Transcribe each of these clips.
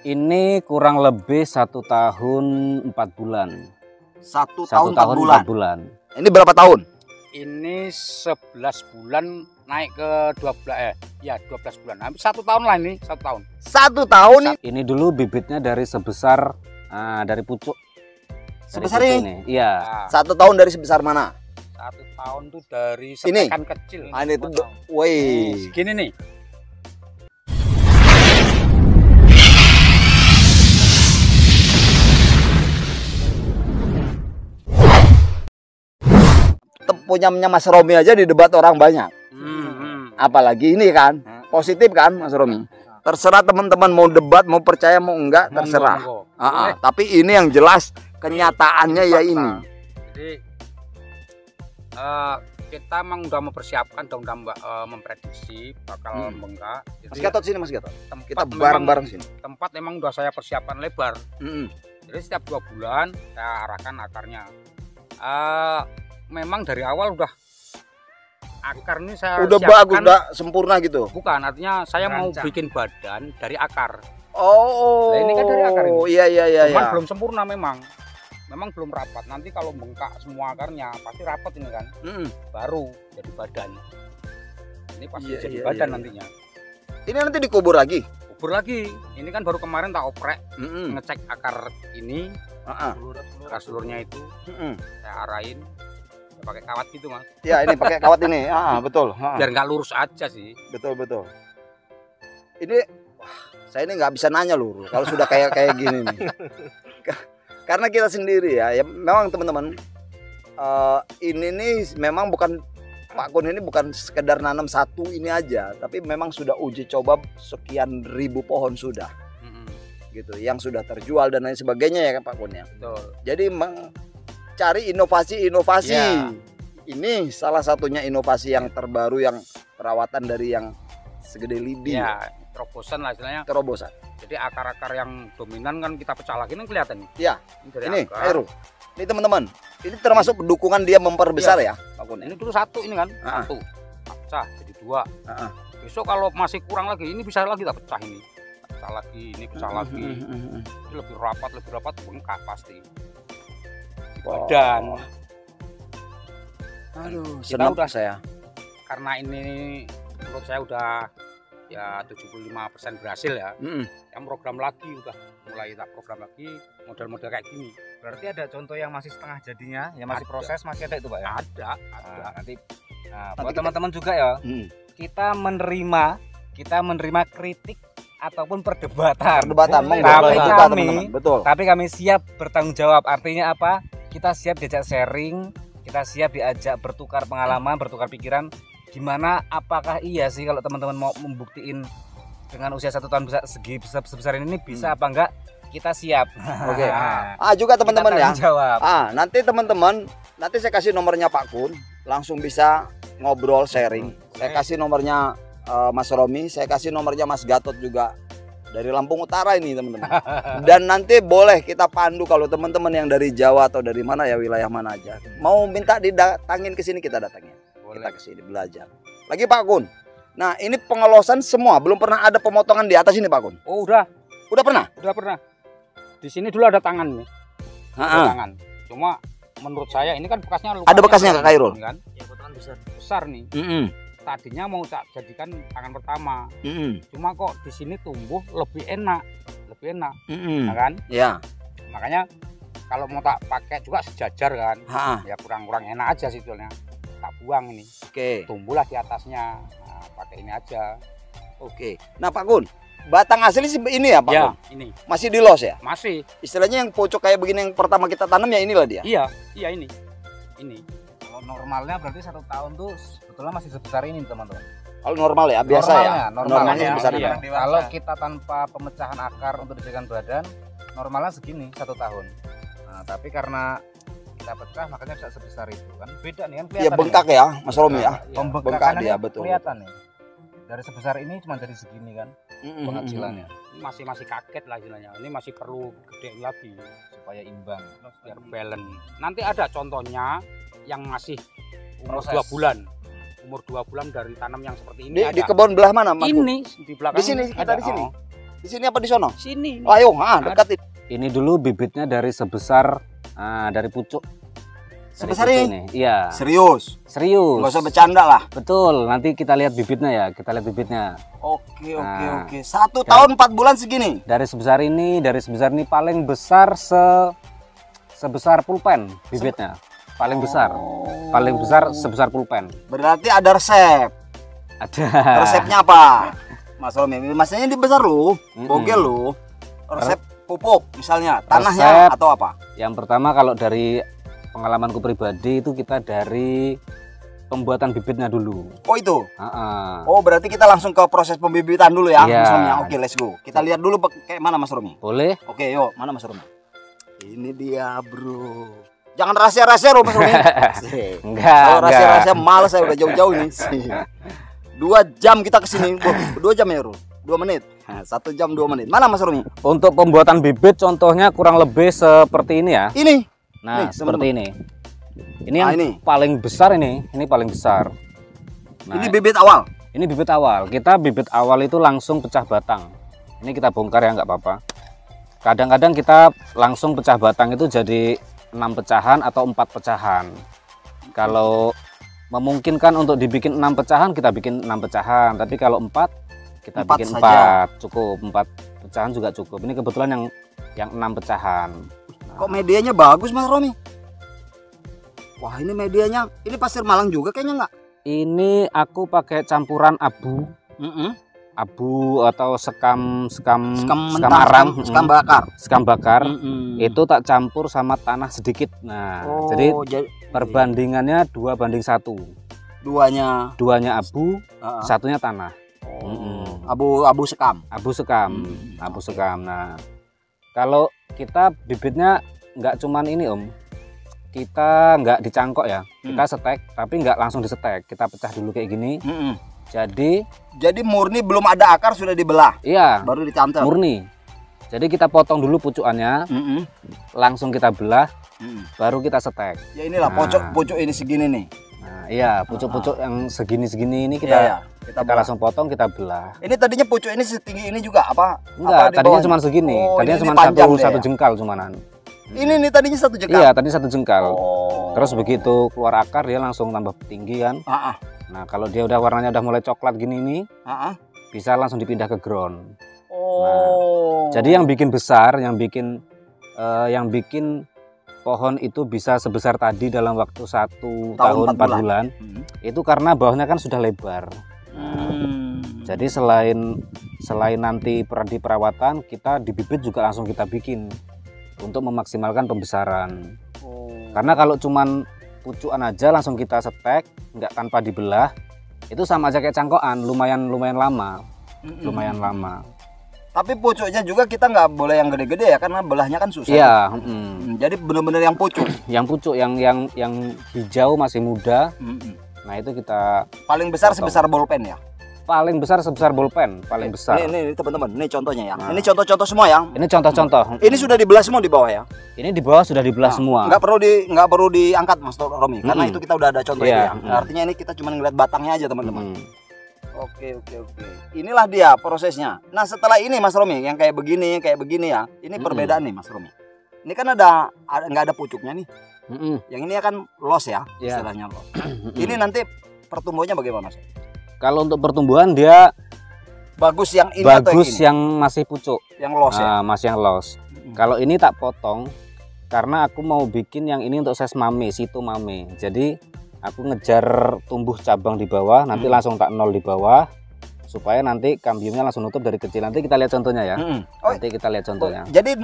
Ini kurang lebih 1 tahun 4 bulan. 1 1 tahun 4 bulan. 4 bulan. Ini berapa tahun? Ini 11 bulan naik ke 12 bulan. Hampir 1 tahun lah ini, 1 tahun. 1 tahun nih. Ini dulu bibitnya dari sebesar dari pucuk. Sebesar Dari pucuk ini? Iya. Nah, 1 tahun dari sebesar mana? 1 tahun tuh dari Ini? setekan kecil. Ini tuh, Nih, woi. segini nih. Punyanya Mas Romi aja didebat orang banyak. Hmm. Apalagi ini kan, positif kan Mas Romi. Terserah teman-teman mau debat, mau percaya, mau enggak, terserah. Monggo. Tapi ini yang jelas kenyataannya ya ini. Jadi kita emang udah mempersiapkan, udah memprediksi bakal bengkak. Mas Jadi Gatot sini Mas Gatot. tempat Kita memang- bareng-bareng sini. tempat emang udah saya persiapkan lebar. Mm-mm. Jadi setiap 2 bulan saya arahkan akarnya. Memang dari awal udah akar ini saya Udah siapkan. bagus, udah sempurna gitu. Bukan, artinya saya mau Merancang. bikin badan dari akar. Oh. Nah, ini kan dari akar ini. Iya. Cuman belum sempurna memang. Memang belum rapat. Nanti kalau bengkak semua akarnya pasti rapat ini kan. Mm-mm. Baru jadi badan. Ini pasti Iya, jadi iya, badan iya. nantinya. Ini nanti dikubur lagi. Kubur lagi. Ini kan baru kemarin tak oprek, Mm-mm. ngecek akar ini, Ah, ah. akar-seluruhnya itu Mm-mm. saya arahin. Ya, pakai kawat gitu mas. Ya ini pakai kawat ini. Betul. Biar nggak lurus aja sih. Betul. Ini wah, saya ini nggak bisa nanya loh kalau sudah kayak gini nih. Karena kita sendiri ya memang teman-teman ini nih memang bukan Pak Kun ini bukan sekedar nanam satu ini aja, tapi memang sudah uji coba sekian ribu pohon sudah gitu, yang sudah terjual dan lain sebagainya ya kan Pak Kun ya. Betul. Jadi cari inovasi. Ya. Ini salah satunya inovasi yang terbaru yang perawatan dari yang segede lidi. Ya, terobosan lah istilahnya. Terobosan. Jadi akar-akar yang dominan kan kita pecah lagi, ini kelihatan nih. Iya. Ini dari Ini akar. Khairul. Ini teman-teman. Ini termasuk dukungan dia memperbesar ya, Pak Kun. Ini dulu 1 ini kan, Ah. 1 pecah jadi 2. Ah. Besok kalau masih kurang lagi, ini bisa lagi tak pecah ini. Pecah lagi, ini pecah lagi. Ini lebih rapat bengkak pasti. Di badan. Aduh, Kita senang udah- saya. Karena ini menurut saya udah ya 75% berhasil ya. Yang program lagi udah mulai tak program lagi model-model kayak gini. Berarti ada contoh yang masih setengah jadinya, yang masih Ada. proses, masih ada itu Pak ya? Ada. Nanti Nanti buat kita- teman-teman juga ya, Hmm. kita menerima kritik ataupun perdebatan. Perdebatan, monggo. Tapi Kita, kami, teman-teman. Betul. tapi kami siap bertanggung jawab. Artinya apa? Kita siap diajak sharing, kita siap diajak bertukar pengalaman, bertukar pikiran. Gimana? Apakah iya sih kalau teman-teman mau membuktiin dengan usia 1 tahun bisa sebesar ini bisa apa enggak? Kita siap. Oke. Nah, Juga teman-teman kita ya. tanggung jawab. Nanti teman-teman, nanti saya kasih nomornya Pak Kun, langsung bisa ngobrol sharing. Saya kasih nomornya Mas Romi, saya kasih nomornya Mas Gatot juga dari Lampung Utara ini teman-teman. Dan nanti boleh kita pandu kalau teman-teman yang dari Jawa atau dari mana ya, wilayah mana aja, mau minta didatangin ke sini kita datangin. Kita ke sini belajar. Lagi Pak Kun. Nah, ini pengelosan semua, belum pernah ada pemotongan di atas ini Pak Kun. Oh, udah Udah pernah? Di sini dulu ada tangan nih. Ada Ha-ha. tangan. Cuma menurut saya ini kan bekasnya Ada bekasnya, Kak Khairul? Kan? Ya, potongan besar. Besar nih. Mm-mm. Tadinya mau tak jadikan tangan pertama. Mm-mm. Cuma kok di sini tumbuh lebih enak. Mm-mm. Nah kan? Ya. Makanya kalau mau tak pakai juga sejajar kan. Ha. Ya kurang enak aja sih sebetulnya. Tak buang ini. Oke. Tumbuhlah di atasnya. Nah, pakai ini aja. Oke. Nah Pak Kun, batang asli sih ini ya Pak Ya, Kun? ini Masih di los ya? masih. Istilahnya yang pocok kayak begini yang pertama kita tanam ya inilah dia. Iya ini. Ini. Kalau normalnya berarti 1 tahun tuh sebetulnya masih sebesar ini teman-teman. Kalau normal ya, biasa ya. Normalnya sebesar iya. ini. Kalau kita tanpa pemecahan akar untuk dijadikan badan, normalnya segini 1 tahun. Nah, tapi karena kita pecah makanya bisa sebesar itu kan. Beda nih kan kelihatan. Iya bengkak ya, Mas Romi ya. Iya. Pembengkakannya Bengkak dia, betul. kelihatan nih. Dari sebesar ini cuma dari segini kan penghasilannya Ini masih kaget lah istilahnya. Ini masih perlu gedein lagi supaya imbang. biar balance. Nanti ada contohnya yang masih umur Proses. 2 bulan. Umur 2 bulan dari tanam yang seperti ini Di ada. kebun belah mana Mas? Ini di belakang Di sini, kita ada. di sini. Oh. Di sini apa di sono? Sini. Oh, ayo, dekat ini. Ini dulu bibitnya dari sebesar dari pucuk. Sebesar Dari pucuk ini? Iya. Serius. Serius. Gak usah bercanda lah. Betul. Nanti kita lihat bibitnya ya. Kita lihat bibitnya. Oke, Nah. oke. 1 tahun 4 bulan segini. Dari sebesar ini paling besar sebesar pulpen bibitnya. Paling besar. Paling besar sebesar pulpen. Berarti ada resep. Ada. Resepnya apa? Mas Romi, masanya ini besar loh, bogel loh. Resep pupuk misalnya, tanahnya Resep. atau apa? Yang pertama kalau dari pengalamanku pribadi itu kita dari pembuatan bibitnya dulu. Oh itu. Ah. Oh berarti kita langsung ke proses pembibitan dulu ya, Iya. Mas Romi. Oke, let's go. Kita lihat dulu kayak mana Mas Romi. Boleh? Oke, yuk, mana Mas Romi? Ini dia, bro. Jangan rahasia-rahasia loh Mas Romi. Asik. Enggak. Kalau enggak. rahasia-rahasia males saya udah jauh-jauh ini. 2 jam kita kesini, 2 jam ya, Bro. 2 menit. 1 jam 2 menit. Mana Mas Romi? Untuk pembuatan bibit contohnya kurang lebih seperti ini ya. Ini. Nah, Nih, seperti ini. Ini Nah, yang ini. paling besar ini paling besar. Nah, Ini bibit awal. ini bibit awal. Kita bibit awal itu langsung pecah batang. Ini kita bongkar ya, nggak apa-apa. Kadang-kadang kita langsung pecah batang itu jadi 6 pecahan atau 4 pecahan. Kalau memungkinkan untuk dibikin 6 pecahan, kita bikin 6 pecahan. Tapi kalau 4, kita 4 bikin saja. 4. Cukup, 4 pecahan juga cukup. Ini kebetulan yang 6 pecahan. Kok medianya bagus Mas Romi? Wah, ini medianya. Ini pasir Malang juga kayaknya nggak? Ini aku pakai campuran abu, abu atau sekam Mentah, arang, sekam bakar. sekam bakar. Mm-mm. Itu tak campur sama tanah sedikit. Nah, Oh, jadi jadi perbandingannya 2:1. duanya Duanya abu, uh-uh. satunya tanah. Oh, abu sekam. Abu sekam, Hmm, abu oke. sekam. Nah, kalau kita bibitnya nggak cuman ini Om, kita nggak dicangkok ya, kita setek, tapi nggak langsung disetek. Kita pecah dulu kayak gini. Mm-mm. Jadi murni belum ada akar sudah dibelah, iya, baru dicantel. murni. Jadi kita potong dulu pucukannya, Mm-mm. langsung kita belah, Mm. baru kita setek. Ya inilah Nah. pucuk ini segini nih. Nah, iya, pucuk-pucuk yang segini-segini ini Iya, kita iya. Kita kita belah. langsung potong, kita belah. Ini tadinya pucuk ini setinggi ini juga apa? Enggak, Apa di tadinya bawahnya? cuma segini. Oh, Tadinya ini cuma panjang deh satu ya? jengkal cumanan. Ini nih tadinya 1 jengkal. Iya, tadi 1 jengkal. Oh. Terus begitu keluar akar dia langsung tambah tinggi kan. Ah, ah. Nah, kalau dia udah warnanya udah mulai coklat gini nih, Ah, ah. bisa langsung dipindah ke ground. Oh. Jadi yang bikin besar, yang bikin pohon itu bisa sebesar tadi dalam waktu 1 tahun 4 bulan, Hmm. itu karena bawahnya kan sudah lebar. Hmm. Jadi selain nanti di perawatan, kita di bibit juga langsung kita bikin untuk memaksimalkan pembesaran. Oh. Karena kalau cuman pucukan aja langsung kita setek, nggak tanpa dibelah, itu sama aja kayak cangkokan, lumayan lama, Mm-mm. lumayan lama. Tapi pucuknya juga kita nggak boleh yang gede-gede ya, karena belahnya kan susah. Iya, Jadi bener-bener yang pucuk. yang pucuk, yang hijau masih muda, Mm-mm. nah itu kita Paling besar Potong. sebesar bolpen ya. paling besar sebesar bolpen, paling besar. Nih teman-teman, ini contohnya ya. Nah. Ini contoh-contoh semua ya. Ini contoh-contoh. Ini sudah dibelah semua di bawah ya. Ini di bawah sudah dibelah Nah, semua. nggak perlu diangkat Mas Romi, karena itu kita udah ada contohnya Iya, ya. Artinya ini kita cuma ngeliat batangnya aja teman-teman. Mm. Oke. Inilah dia prosesnya. Nah setelah ini Mas Romi, yang kayak begini ya, ini perbedaan nih Mas Romi. Ini kan nggak ada pucuknya nih. Mm-mm. Yang ini kan los ya, Iya. istilahnya los. Ini nanti pertumbuhannya bagaimana Mas? Kalau untuk pertumbuhan dia Bagus yang ini atau bagus yang yang masih pucuk, ini? Yang los ya. masih yang los. Kalau ini tak potong karena aku mau bikin yang ini untuk size mame, situ mame. Jadi aku ngejar tumbuh cabang di bawah, nanti langsung tak nol di bawah supaya nanti kambiumnya langsung nutup dari kecil. Nanti kita lihat contohnya ya. Oh, Nanti kita lihat contohnya. jadi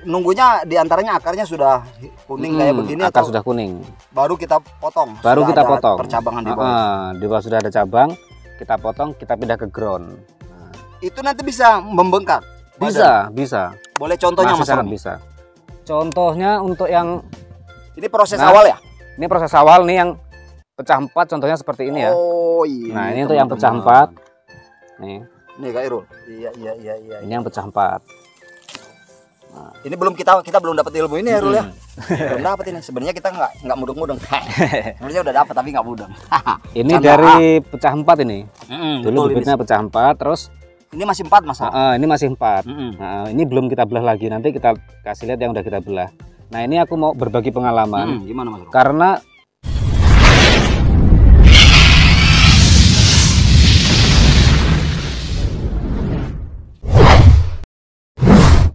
nunggunya diantaranya akarnya sudah kuning kayak begini akar atau sudah kuning. baru kita potong? Baru Sudah kita ada potong. percabangan di bawah. Di bawah sudah ada cabang, kita potong, kita pindah ke ground. Itu nanti bisa membengkak. Bisa. Boleh contohnya Masih Mas sangat Romi? bisa. Contohnya untuk yang Ini proses Nah, awal ya? ini proses awal nih yang pecah 4 contohnya seperti ini ya. Oh iya. Nah, ini untuk yang pecah 4. Nih, Nih Kak Irul. Iya. ini yang pecah 4. Ini belum kita belum dapat ilmu ini ya Irul ya. Belum dapat ini. Sebenarnya kita nggak mudeng-mudeng. Sebenarnya udah dapat tapi nggak mudeng. Ini Canda. dari pecah 4 ini. Dulu betul, bibitnya pecah 4, terus Ini masih 4 Mas. Ini masih 4. Ini belum kita belah lagi. Nanti kita kasih lihat yang udah kita belah. Nah, ini aku mau berbagi pengalaman. Gimana Mas? Karena